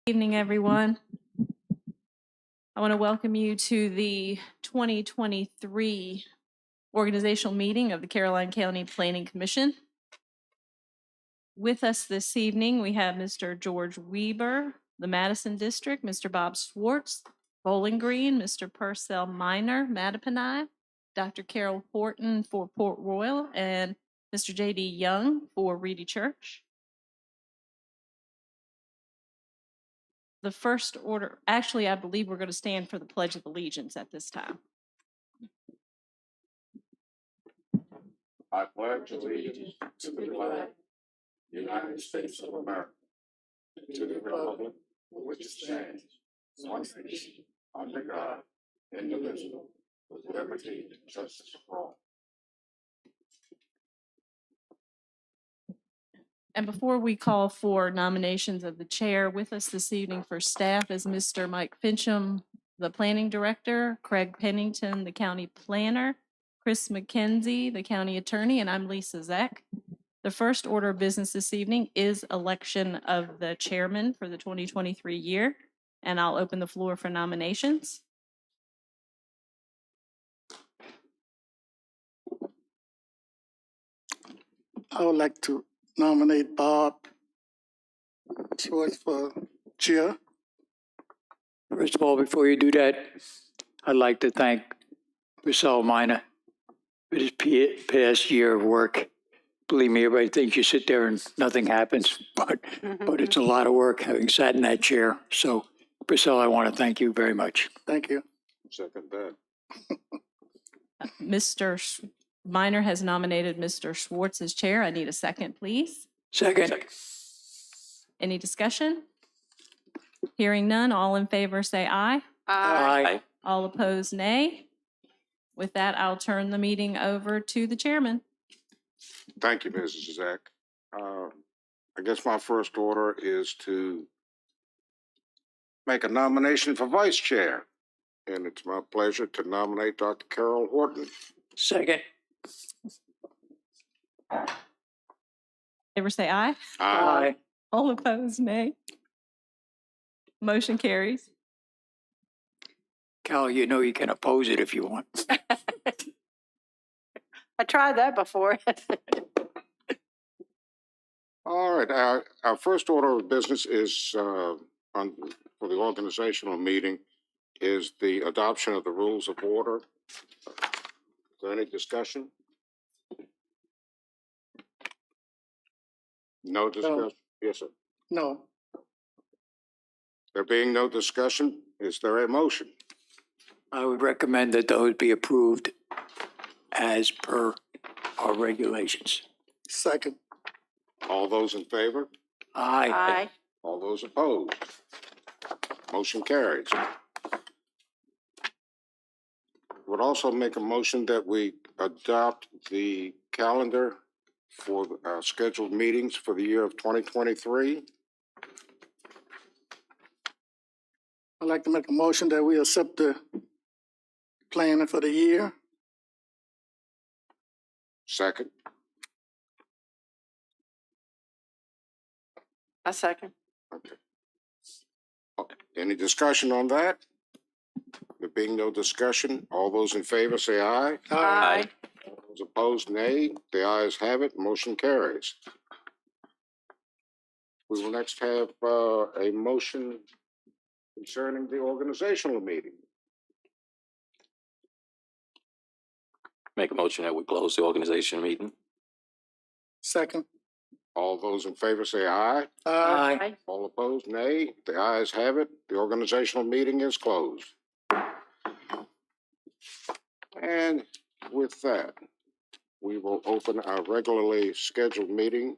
Evening, everyone. I want to welcome you to the 2023 organizational meeting of the Caroline County Planning Commission. With us this evening, we have Mr. George Weber, the Madison District, Mr. Bob Swartz, Bowling Green, Mr. Purcell Minor, Mattaponi, Dr. Carol Horton for Port Royal, and Mr. J.D. Young for Reedy Church. The first order, actually, I believe we're going to stand for the Pledge of Allegiance at this time. I pledge allegiance to the flag, United States of America, and to the republic for which it stands, one nation, under God, indivisible, with liberty and justice for all. And before we call for nominations of the chair, with us this evening for staff is Mr. Mike Fincham, the planning director, Craig Pennington, the county planner, Chris McKenzie, the county attorney, and I'm Lisa Zek. The first order of business this evening is election of the chairman for the 2023 year, and I'll open the floor for nominations. I would like to nominate Bob Schwartz for chair. First of all, before you do that, I'd like to thank Priscilla Minor for this past year of work. Believe me, everybody thinks you sit there and nothing happens, but it's a lot of work having sat in that chair. So Priscilla, I want to thank you very much. Thank you. Second that. Mr. Minor has nominated Mr. Schwartz as chair. I need a second, please. Second. Any discussion? Hearing none, all in favor say aye. Aye. All opposed, nay. With that, I'll turn the meeting over to the chairman. Thank you, Mrs. Zach. I guess my first order is to make a nomination for vice chair. And it's my pleasure to nominate Dr. Carol Horton. Second. Favor say aye. Aye. All opposed, nay. Motion carries. Cal, you know you can oppose it if you want. I tried that before. All right, our first order of business is, for the organizational meeting, is the adoption of the rules of order. Is there any discussion? No discussion? Yes, sir. No. There being no discussion, is there a motion? I would recommend that those be approved as per our regulations. Second. All those in favor? Aye. All those opposed? Motion carries. Would also make a motion that we adopt the calendar for scheduled meetings for the year of 2023. I'd like to make a motion that we accept the plan for the year. Second. A second. Okay. Any discussion on that? There being no discussion, all those in favor say aye. Aye. Those opposed, nay. The ayes have it. Motion carries. We will next have a motion concerning the organizational meeting. Make a motion that we close the organization meeting. Second. All those in favor say aye. Aye. All opposed, nay. The ayes have it. The organizational meeting is closed. And with that, we will open our regularly scheduled meeting.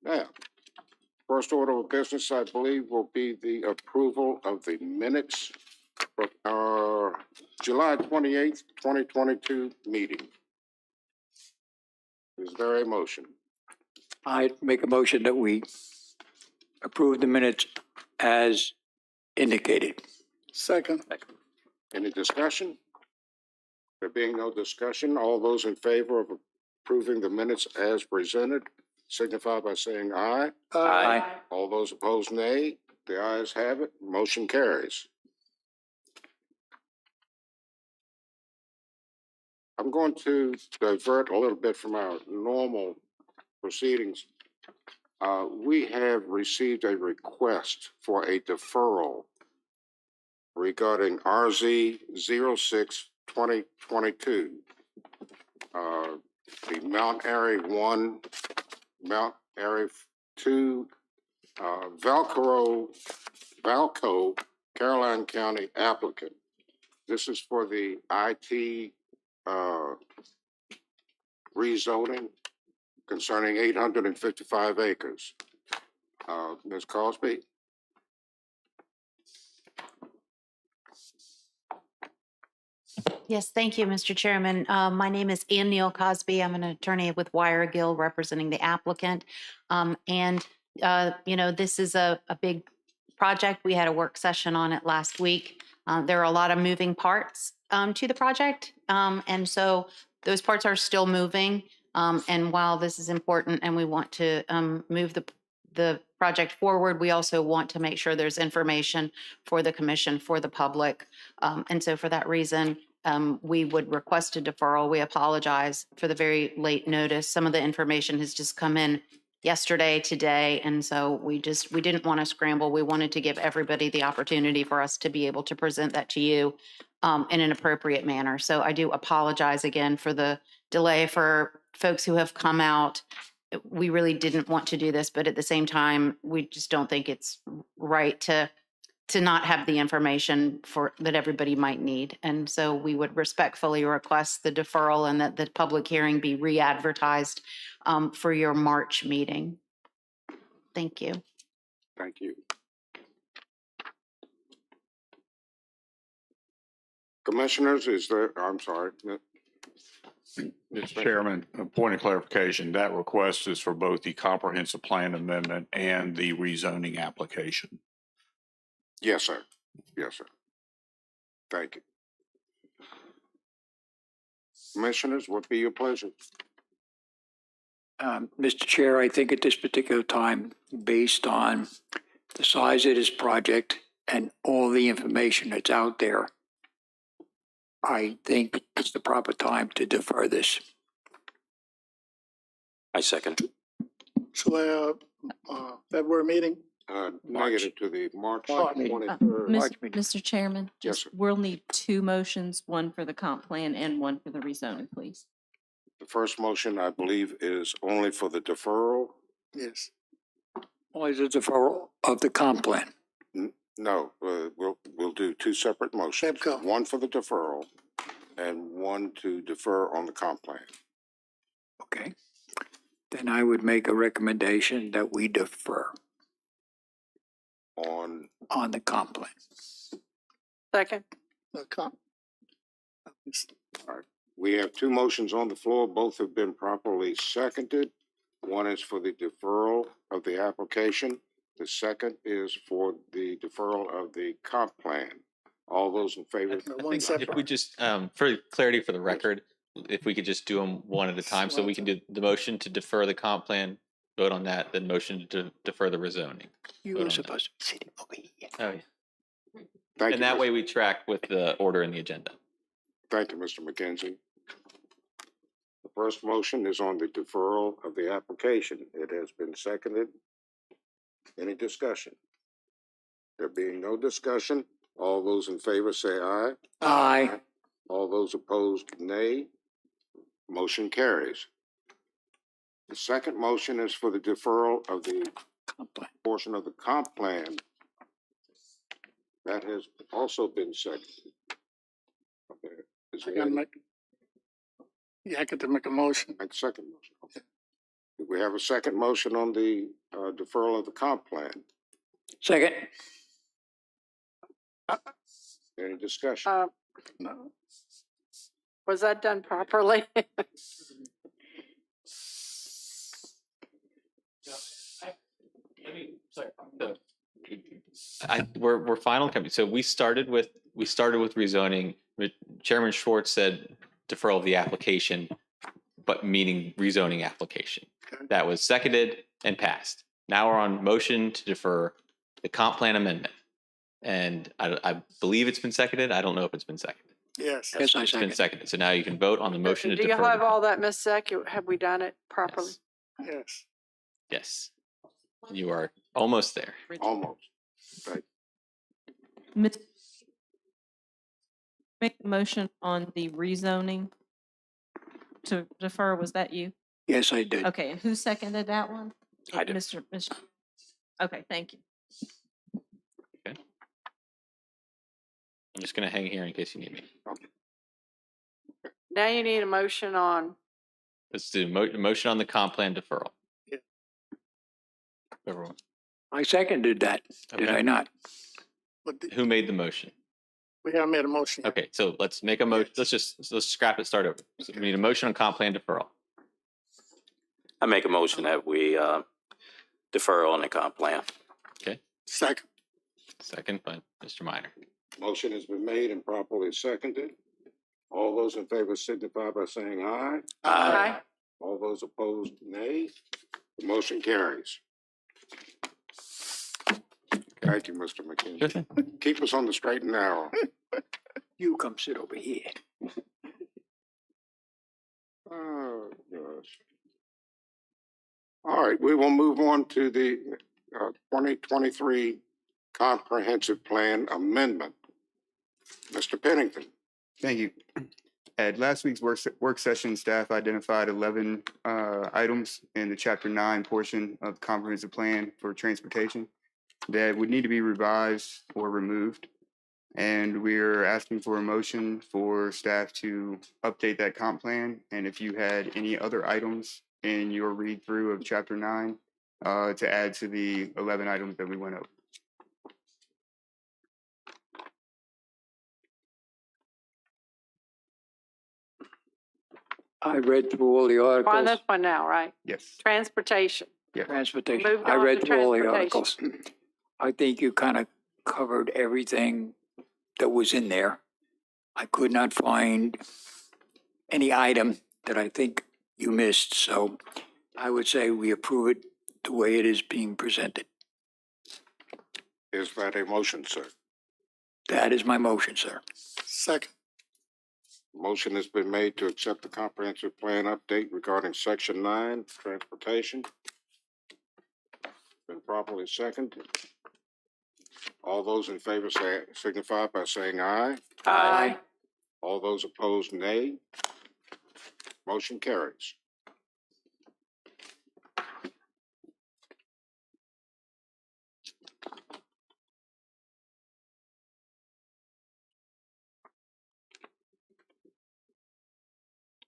Now, first order of business, I believe, will be the approval of the minutes for our July 28th, 2022 meeting. Is there a motion? I'd make a motion that we approve the minutes as indicated. Second. Any discussion? There being no discussion, all those in favor of approving the minutes as presented signify by saying aye. Aye. All those opposed, nay. The ayes have it. Motion carries. I'm going to divert a little bit from our normal proceedings. We have received a request for a deferral regarding RZ 06-2022. The Mount Airy 1, Mount Airy 2, Valco, Caroline County applicant. This is for the IT rezoning concerning 855 acres. Ms. Cosby? Yes, thank you, Mr. Chairman. My name is Ann Neal Cosby. I'm an attorney with Wire Gill representing the applicant. This is a big project. We had a work session on it last week. There are a lot of moving parts to the project. And so those parts are still moving. And while this is important and we want to move the project forward, we also want to make sure there's information for the commission, for the public. And so for that reason, we would request a deferral. We apologize for the very late notice. Some of the information has just come in yesterday, today, and so we didn't want to scramble. We wanted to give everybody the opportunity for us to be able to present that to you in an appropriate manner. So I do apologize again for the delay for folks who have come out. We really didn't want to do this, but at the same time, we just don't think it's right to not have the information that everybody might need. And so we would respectfully request the deferral and that the public hearing be re-advertised for your March meeting. Thank you. Thank you. Commissioners, I'm sorry. Mr. Chairman, a point of clarification, that request is for both the comprehensive plan amendment and the rezoning application. Yes, sir. Yes, sir. Thank you. Commissioners, what be your pleasure? Mr. Chair, I think at this particular time, based on the size of this project and all the information that's out there, I think it's the proper time to defer this. I second. So, February meeting? Negative to the March March. 23rd. Mr. Chairman, Yes, just, sir. we'll need two motions, one for the comp plan and one for the rezoning, please. The first motion, I believe, is only for the deferral. Yes. Only the deferral of the comp plan. No, we'll do two separate motions. Sepco. One for the deferral and one to defer on the comp plan. Okay. Then I would make a recommendation that we defer On, on the comp plan. Second. we have two motions on the floor. Both have been properly seconded. One is for the deferral of the application. The second is for the deferral of the comp plan. All those in favor? One I think if separate. we just, for clarity for the record, if we could just do them one at a time, so we can do the motion to defer the comp plan, vote on that, then motion to defer the rezoning. You Vote were on supposed to be sitting over here. Oh, yeah. Thank And you, that Mr. way we track with the order in the agenda. Thank you, Mr. McKenzie. The first motion is on the deferral of the application. It has been seconded. Any discussion? There being no discussion, all those in favor say aye. Aye. All those opposed, nay. Motion carries. The second motion is for the deferral of the Comp plan. portion of the comp plan. That has also been seconded. Okay. Is I there gotta any- make, I got to make a motion. Make a second motion. Okay. Do we have a second motion on the deferral of the comp plan? Second. Any discussion? No. Was that done properly? We're final company. So we started with rezoning. Chairman Schwartz said deferral of the application, but meaning rezoning application. Okay. That was seconded and passed. Now we're on motion to defer the comp plan amendment. And I believe it's been seconded. I don't know if it's been seconded. Yes. Yes, I It's been second. seconded. So now you can vote on the motion to Do defer. you have the all comp- that, Ms. Sec? Have we done it properly? Yes. Yes. Yes. You are almost there. Almost. Ms- Make a motion on the rezoning to defer, was that you? Yes, I did. Okay, and who seconded that one? I did. Mr. Okay, thank you. I'm just going to hang here in case you need me. Now you need a motion on, Let's do motion on the comp plan deferral. Yeah. Everyone. I seconded that. Did Okay. I not? But Who made the motion? we haven't made a motion. yet. Okay, so let's make a motion. Let's scrap it, start over. So we need a motion on comp plan deferral. I make a motion that we defer on the comp plan. Second. Second by Mr. Minor. Motion has been made and properly seconded. All those in favor signify by saying aye. Aye. All those opposed, nay. The motion carries. Thank you, Mr. Sure McKenzie. thing. Keep us on the straight and narrow. You come sit over here. Oh, gosh. All right, we will move on to the 2023 Comprehensive Plan Amendment. Mr. Pennington. Thank you. At last week's work session, staff identified 11 items in the Chapter 9 portion of the comprehensive plan for transportation that would need to be revised or removed. And we're asking for a motion for staff to update that comp plan. And if you had any other items in your read through of Chapter 9 to add to the 11 items that we went over. I read through all the On articles. this one now, right? Yes. Transportation. Transportation. Moved I on read to through all the transportation. articles. I think you kind of covered everything that was in there. I could not find any item that I think you missed, so I would say we approve it the way it is being presented. Is that a motion, sir? That is my motion, sir. Second. Motion has been made to accept the comprehensive plan update regarding Section 9, Transportation. Been properly seconded. All those in favor signify by saying aye. Aye. All those opposed, nay. Motion carries.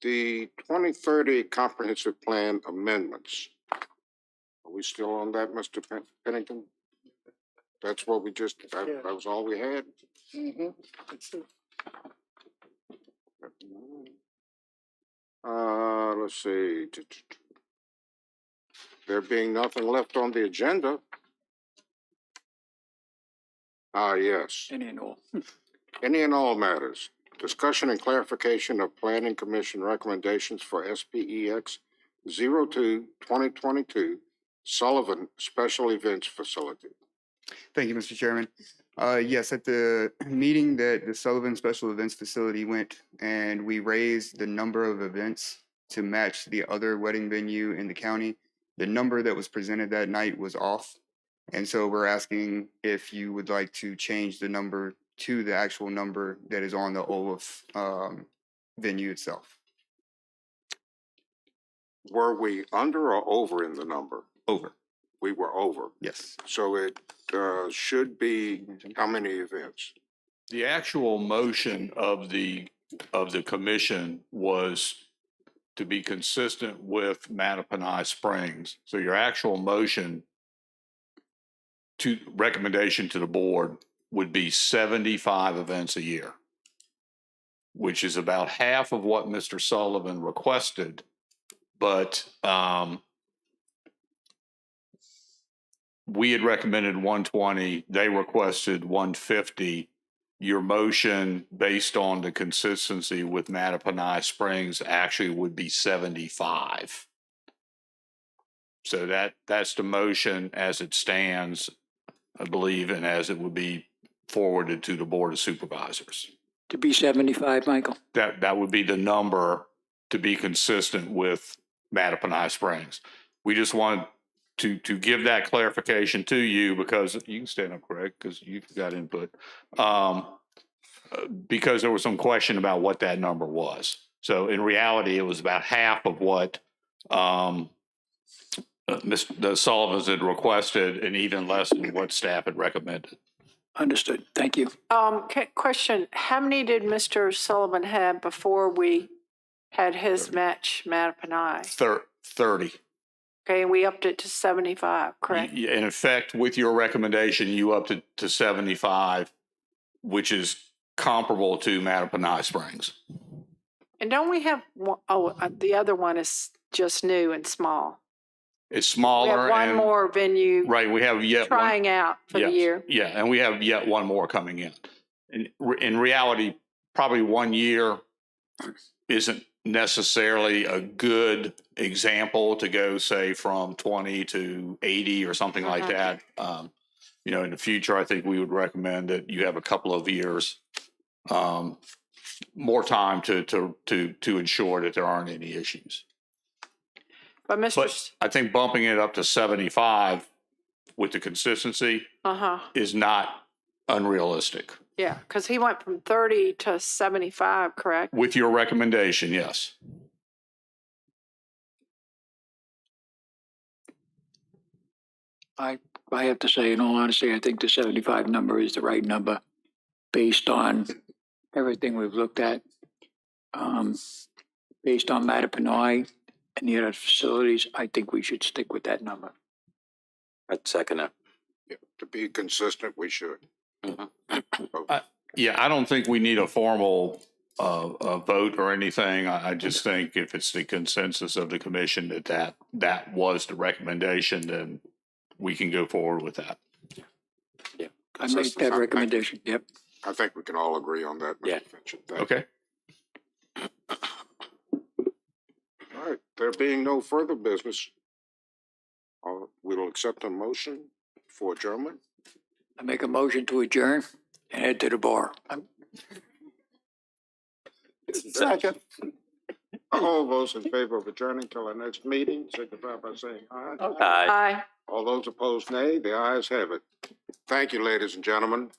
The 2030 Comprehensive Plan Amendments. Are we still on that, Mr. Pennington? That's what we just, that was all we had? Let's see. There being nothing left on the agenda. Yes. Any and all. Any and all matters. Discussion and clarification of Planning Commission recommendations for SPEX 02-2022 Sullivan Special Events Facility. Thank you, Mr. Chairman. Yes, at the meeting that the Sullivan Special Events Facility went, and we raised the number of events to match the other wedding venue in the county. The number that was presented that night was off. And so we're asking if you would like to change the number to the actual number that is on the Olaf venue itself. Were we under or over in the number? Over. We were over. Yes. So it should be how many events? The actual motion of the commission was to be consistent with Mattaponi Springs. So your actual motion to recommendation to the board would be 75 events a year, which is about half of what Mr. Sullivan requested. But we had recommended 120, they requested 150. Your motion, based on the consistency with Mattaponi Springs, actually would be 75. So that's the motion as it stands, I believe, and as it would be forwarded to the Board of Supervisors. To be 75, Michael? That would be the number to be consistent with Mattaponi Springs. We just wanted to give that clarification to you because you can stand up, Craig, because you've got input. Because there was some question about what that number was. So in reality, it was about half of what Mr. Sullivan had requested and even less than what staff had recommended. Understood. Thank you. Question, how many did Mr. Sullivan have before we had his match Mattaponi? 30. Okay, and we upped it to 75, correct? In effect, with your recommendation, you upped it to 75, which is comparable to Mattaponi Springs. And don't we have, the other one is just new and small. It's We smaller. have one and, more venue Right, we have yet one. trying out for the Yes, year. Yeah, and we have yet one more coming in. In reality, probably 1 year isn't necessarily a good example to go, say, from 20 to 80 or something like that. In the future, I think we would recommend that you have a couple of years more time to ensure that there aren't any issues. But Mr. But I think bumping it up to 75 with the consistency Uh-huh, is not unrealistic. yeah, because he went from 30 to 75, correct? With your recommendation, yes. I have to say, in all honesty, I think the 75 number is the right number based on everything we've looked at. Based on Mattaponi and the other facilities, I think we should stick with that number. I'd second it. Yeah, to be consistent, we should. Yeah, I don't think we need a formal a vote or anything. I just think if it's the consensus of the commission that was the recommendation, then we can go forward with that. I make that recommendation, yep. I think we can all agree on that, Yeah. Mr. Fincham. Thank you. Okay. All right, there being no further business, we'll accept a motion for adjournment. I make a motion to adjourn and head to the bar. Second. All those in favor of adjourning till our next meeting, signify by saying aye. Aye. Aye. All those opposed, nay. The ayes have it. Thank you, ladies and gentlemen.